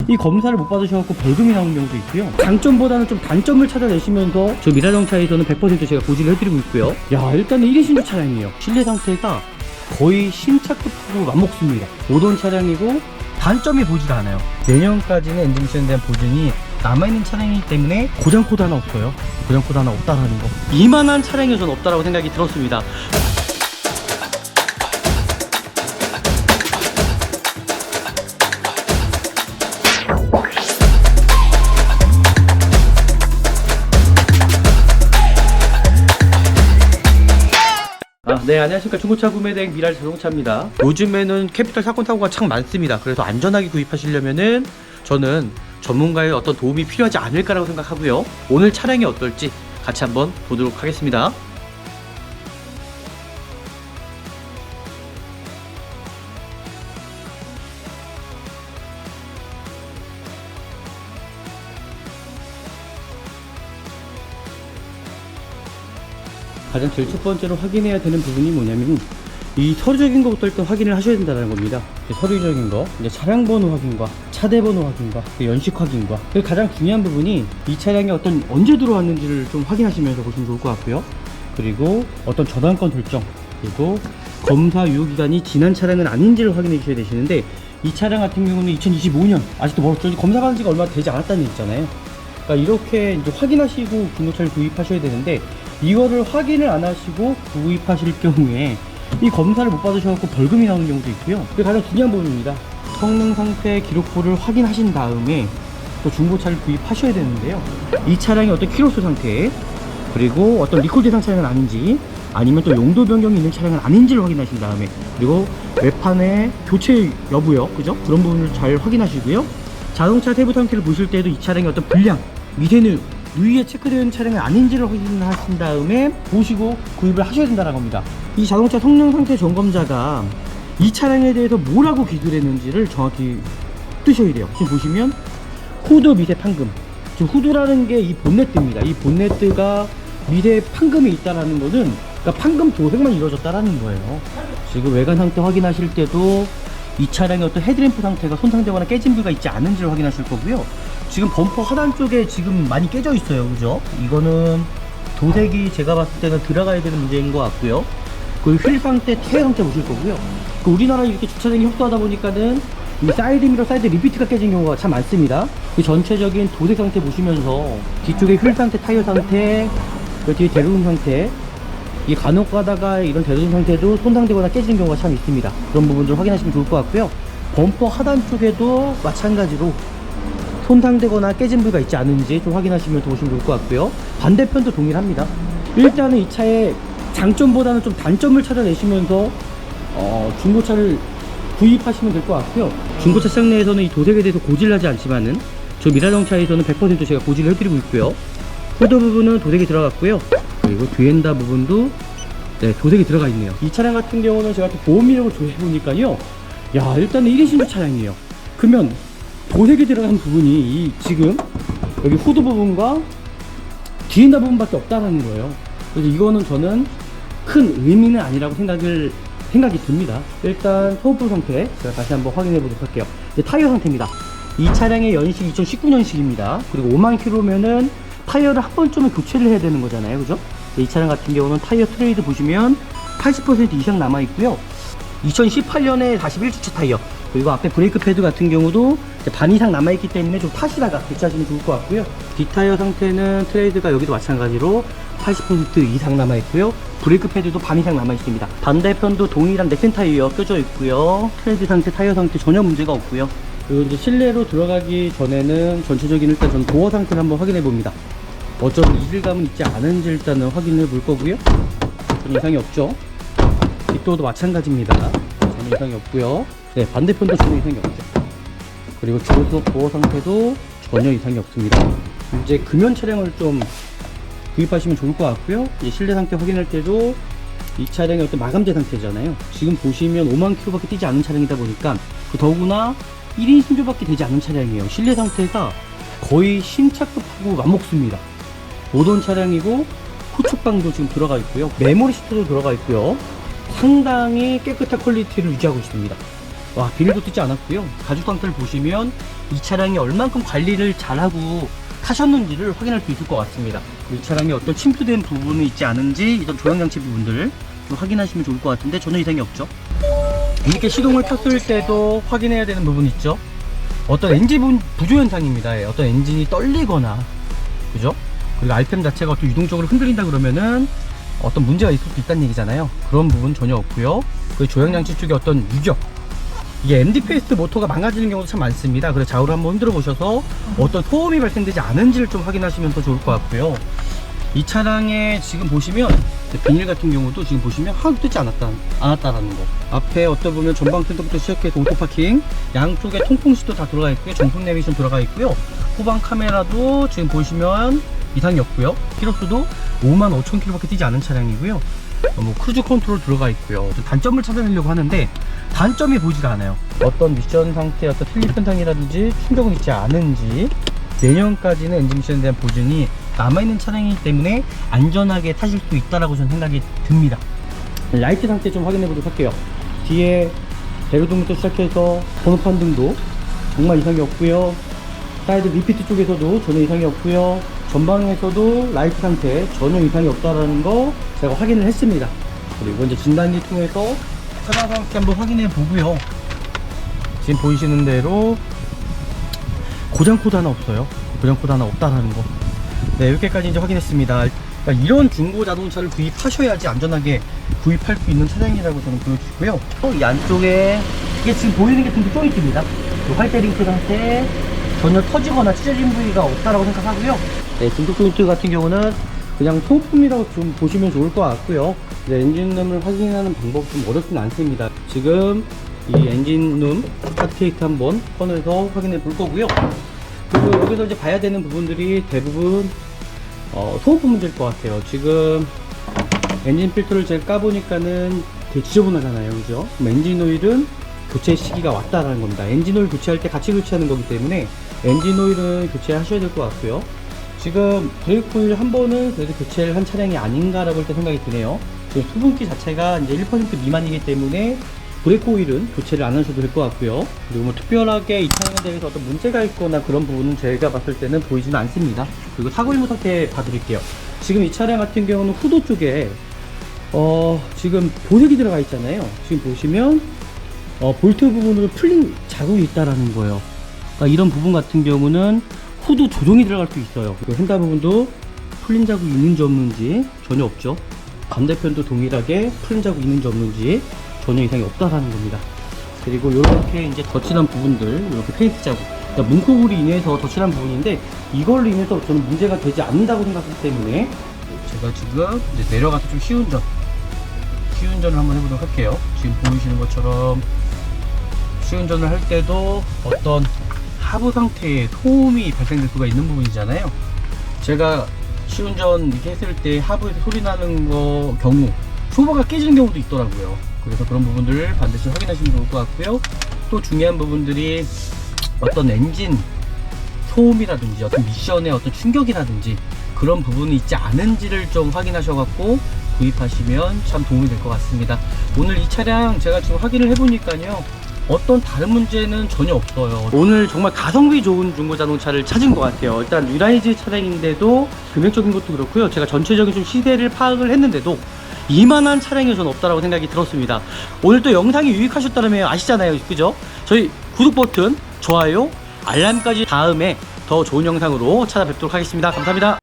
이 검사를 못 받으셔서 벌금이 나오는 경우도 있고요. 장점보다는 좀 단점을 찾아내시면서 저 미라자동차에서는 100% 제가 고지를 해드리고 있고요. 야, 일단은 1인 신조 차량이에요. 실내 상태가 거의 신차급하고 맞먹습니다. 모던 차량이고 단점이 보지가 않아요. 내년까지는 엔진 미션에 대한 보증이 남아있는 차량이기 때문에 고장 코드 하나 없어요. 고장 코드 하나 없다라는 거. 이만한 차량이 저는 없다라고 생각이 들었습니다. 네, 안녕하십니까. 중고차 구매대행 미라자동차입니다. 요즘에는 캐피탈 사건 사고가 참 많습니다. 그래서 안전하게 구입하시려면은 저는 전문가의 어떤 도움이 필요하지 않을까라고 생각하고요. 오늘 차량이 어떨지 같이 한번 보도록 하겠습니다. 가장 제일 첫 번째로 확인해야 되는 부분이 뭐냐면 이 서류적인 것부터 일단 확인을 하셔야 된다는 겁니다. 서류적인 거, 이제 차량 번호 확인과 차대 번호 확인과 연식 확인과, 그리고 가장 중요한 부분이 이 차량이 언제 들어왔는지를 좀 확인하시면서 보시면 좋을 것 같고요. 그리고 어떤 저당권 설정, 그리고 검사 유효기간이 지난 차량은 아닌지를 확인해 주셔야 되시는데, 이 차량 같은 경우는 2025년 아직도 멀었죠. 검사 받은 지가 얼마 되지 않았다는 얘기잖아요. 그러니까 이렇게 이제 확인하시고 중고차를 구입하셔야 되는데, 이거를 확인을 안 하시고 구입하실 경우에 이 검사를 못 받으셔서 벌금이 나오는 경우도 있고요. 그게 가장 중요한 부분입니다. 성능 상태 기록부를 확인하신 다음에 또 중고차를 구입하셔야 되는데요. 이 차량이 어떤 키로수 상태, 그리고 어떤 리콜 대상 차량은 아닌지, 아니면 또 용도 변경이 있는 차량은 아닌지를 확인하신 다음에, 그리고 외판의 교체 여부요, 그죠? 그런 부분을 잘 확인하시고요. 자동차 세부 상태를 보실 때도 이 차량이 어떤 불량, 미세누, 누이에 체크되어 있는 차량이 아닌지를 확인하신 다음에 보시고 구입을 하셔야 된다는 겁니다. 이 자동차 성능 상태 점검자가 이 차량에 대해서 뭐라고 기술을 했는지를 정확히 뜨셔야 돼요. 지금 보시면 후드 미세 판금, 지금 후드라는 게 이 본네트입니다. 이 본네트가 미세 판금이 있다라는 거는, 그러니까 판금 도색만 이루어졌다라는 거예요. 지금 외관 상태 확인하실 때도 이 차량의 어떤 헤드램프 상태가 손상되거나 깨진 부위가 있지 않은지를 확인하실 거고요. 지금 범퍼 하단 쪽에 지금 많이 깨져 있어요, 그죠? 이거는 도색이 제가 봤을 때는 들어가야 되는 문제인 것 같고요. 그리고 휠 상태, 타이어 상태 보실 거고요. 우리나라 이렇게 주차장이 협소하다 보니까는 이 사이드 미러, 사이드 리피트가 깨진 경우가 참 많습니다. 이 전체적인 도색 상태 보시면서 뒤쪽에 휠 상태, 타이어 상태, 그 뒤에 대로등 상태, 이 간혹 가다가 이런 대로등 상태도 손상되거나 깨지는 경우가 참 있습니다. 그런 부분들 확인하시면 좋을 것 같고요. 범퍼 하단 쪽에도 마찬가지로 손상되거나 깨진 부위가 있지 않은지 좀 확인하시면 보시면 좋을 것 같고요. 반대편도 동일합니다. 일단은 이 차의 장점보다는 좀 단점을 찾아내시면서 중고차를 구입하시면 될 것 같고요. 중고차 시장 내에서는 이 도색에 대해서 고지를 하지 않지만은 저 미라자동차에서는 100% 제가 고지를 해드리고 있고요. 후드 부분은 도색이 들어갔고요. 그리고 뒤엔다 부분도 도색이 들어가 있네요. 이 차량 같은 경우는 제가 또 보험 이력을 조회해보니까요, 야, 일단은 1인 신조 차량이에요. 그러면 도색이 들어간 부분이 지금 여기 후드 부분과 뒤엔다 부분밖에 없다는 거예요. 그래서 이거는 저는 큰 의미는 아니라고 생각이 듭니다. 일단 터보 상태 제가 다시 한번 확인해 보도록 할게요. 이제 타이어 상태입니다. 이 차량의 연식 2019년식입니다. 그리고 5만 킬로면은 타이어를 한 번쯤은 교체를 해야 되는 거잖아요, 그죠? 이 차량 같은 경우는 타이어 트레이드 보시면 80% 이상 남아 있고요. 2018년에 41주차 타이어, 그리고 앞에 브레이크 패드 같은 경우도 반 이상 남아있기 때문에 좀 타시다가 교체하시면 좋을 것 같고요. 뒷타이어 상태는 트레이드가 여기도 마찬가지로 80% 이상 남아있고요. 브레이크 패드도 반 이상 남아있습니다. 반대편도 동일한 넥센 타이어 껴져 있고요. 트레이드 상태, 타이어 상태 전혀 문제가 없고요. 그리고 이제 실내로 들어가기 전에는 전체적인 일단 전 도어 상태를 한번 확인해 봅니다. 어떤 이질감은 있지 않은지 일단은 확인해 볼 거고요. 전혀 이상이 없죠. 뒷도어도 마찬가지입니다. 전혀 이상이 없고요. 네, 반대편도 전혀 이상이 없죠. 그리고 조수석 도어 상태도 전혀 이상이 없습니다. 이제 금연 차량을 좀 구입하시면 좋을 것 같고요. 이제 실내 상태 확인할 때도 이 차량의 어떤 마감재 상태잖아요. 지금 보시면 5만 킬로밖에 뛰지 않은 차량이다 보니까, 더구나 1인 신조밖에 되지 않은 차량이에요. 실내 상태가 거의 신차급하고 맞먹습니다. 모던 차량이고 후측방도 지금 들어가 있고요. 메모리 시트도 들어가 있고요. 상당히 깨끗한 퀄리티를 유지하고 있습니다. 와, 비닐도 뜯지 않았고요. 가죽 상태를 보시면 이 차량이 얼만큼 관리를 잘하고 타셨는지를 확인할 수 있을 것 같습니다. 이 차량에 어떤 침투된 부분이 있지 않은지 이런 조향장치 부분들을 좀 확인하시면 좋을 것 같은데 전혀 이상이 없죠. 이렇게 시동을 켰을 때도 확인해야 되는 부분 있죠. 어떤 엔진 부조 현상입니다. 예, 어떤 엔진이 떨리거나, 그죠? 그리고 RPM 자체가 또 유동적으로 흔들린다 그러면은 어떤 문제가 있을 수 있다는 얘기잖아요. 그런 부분 전혀 없고요. 그 조향장치 쪽에 어떤 유격, 이게 MDPS 모터가 망가지는 경우도 참 많습니다. 그래서 좌우로 한번 흔들어 보셔서 어떤 소음이 발생되지 않은지를 좀 확인하시면 더 좋을 것 같고요. 이 차량에 지금 보시면 비닐 같은 경우도 지금 보시면 하나도 뜯지 않았다라는 거. 앞에 어떤 보면 전방 텐트부터 시작해서 오토파킹, 양쪽에 통풍시도 다 들어가 있고요. 정품 내비게이션 들어가 있고요. 후방 카메라도 지금 보시면 이상이 없고요. 키로수도 55,000km 밖에 뛰지 않은 차량이고요. 뭐 크루즈 컨트롤 들어가 있고요. 단점을 찾아내려고 하는데 단점이 보이질 않아요. 어떤 미션 상태, 어떤 슬립 현상이라든지 충격은 있지 않은지, 내년까지는 엔진 미션에 대한 보증이 남아있는 차량이기 때문에 안전하게 타실 수 있다라고 저는 생각이 듭니다. 라이트 상태 좀 확인해 보도록 할게요. 뒤에 대로등부터 시작해서 번호판 등도 정말 이상이 없고요. 사이드 리피트 쪽에서도 전혀 이상이 없고요. 전방에서도 라이트 상태 전혀 이상이 없다라는 거 제가 확인을 했습니다. 그리고 이제 진단기 통해서 차량 상태 한번 확인해 보고요. 지금 보이시는 대로 고장 코드 하나 없어요. 고장 코드 하나 없다라는 거. 네, 이렇게까지 이제 확인했습니다. 그러니까 이런 중고 자동차를 구입하셔야지 안전하게 구입할 수 있는 차량이라고 저는 보여주고요. 또 이 안쪽에 이게 지금 보이는 게 등도 조인트입니다. 화이트 링크 상태 전혀 터지거나 찢어진 부위가 없다라고 생각하고요. 네, 등도 조인트 같은 경우는 그냥 소품이라고 좀 보시면 좋을 것 같고요. 네, 엔진룸을 확인하는 방법 좀 어렵진 않습니다. 지금 이 엔진룸 스타트케이트 한번 꺼내서 확인해 볼 거고요. 그리고 여기서 이제 봐야 되는 부분들이 대부분 소모품 문제일 것 같아요. 지금 엔진 필터를 제가 까보니까는 되게 지저분하잖아요, 그죠? 그럼 엔진 오일은 교체 시기가 왔다라는 겁니다. 엔진 오일 교체할 때 같이 교체하는 거기 때문에 엔진 오일은 교체하셔야 될 것 같고요. 지금 브레이크 오일 한 번은 그래도 교체를 한 차량이 아닌가라고 일단 생각이 드네요. 지금 수분기 자체가 이제 1% 미만이기 때문에 브레이크 오일은 교체를 안 하셔도 될 것 같고요. 그리고 뭐 특별하게 이 차량에 대해서 어떤 문제가 있거나 그런 부분은 제가 봤을 때는 보이지는 않습니다. 그리고 사고 일부 상태 봐드릴게요. 지금 이 차량 같은 경우는 후드 쪽에 지금 보색이 들어가 있잖아요. 지금 보시면 볼트 부분으로 풀린 자국이 있다라는 거예요. 그러니까 이런 부분 같은 경우는 후드 조종이 들어갈 수 있어요. 그리고 휀다 부분도 풀린 자국이 있는지 없는지 전혀 없죠. 반대편도 동일하게 풀린 자국이 있는지 없는지 전혀 이상이 없다라는 겁니다. 그리고 이렇게 이제 덧칠한 부분들, 이렇게 페인트 자국, 그러니까 문콕으로 인해서 덧칠한 부분인데 이걸로 인해서 저는 문제가 되지 않는다고 생각하기 때문에 제가 지금 이제 내려가서 좀 시운전을 한번 해보도록 할게요. 지금 보이시는 것처럼 시운전을 할 때도 어떤 하부 상태에 소음이 발생될 수가 있는 부분이잖아요. 제가 시운전 이렇게 했을 때 하부에서 소리 나는 경우 쇼버가 깨지는 경우도 있더라고요. 그래서 그런 부분들을 반드시 확인하시면 좋을 것 같고요. 또 중요한 부분들이 어떤 엔진 소음이라든지 어떤 미션의 어떤 충격이라든지 그런 부분이 있지 않은지를 좀 확인하셔갖고 구입하시면 참 도움이 될 것 같습니다. 오늘 이 차량 제가 지금 확인을 해보니까요, 어떤 다른 문제는 전혀 없어요. 오늘 정말 가성비 좋은 중고자동차를 찾은 것 같아요. 일단 뉴라이즈 차량인데도 금액적인 것도 그렇고요, 제가 전체적인 좀 시세를 파악을 했는데도 이만한 차량이 저는 없다라고 생각이 들었습니다. 오늘 또 영상이 유익하셨다면 아시잖아요, 그죠? 저희 구독 버튼, 좋아요, 알람까지 다음에 더 좋은 영상으로 찾아뵙도록 하겠습니다. 감사합니다.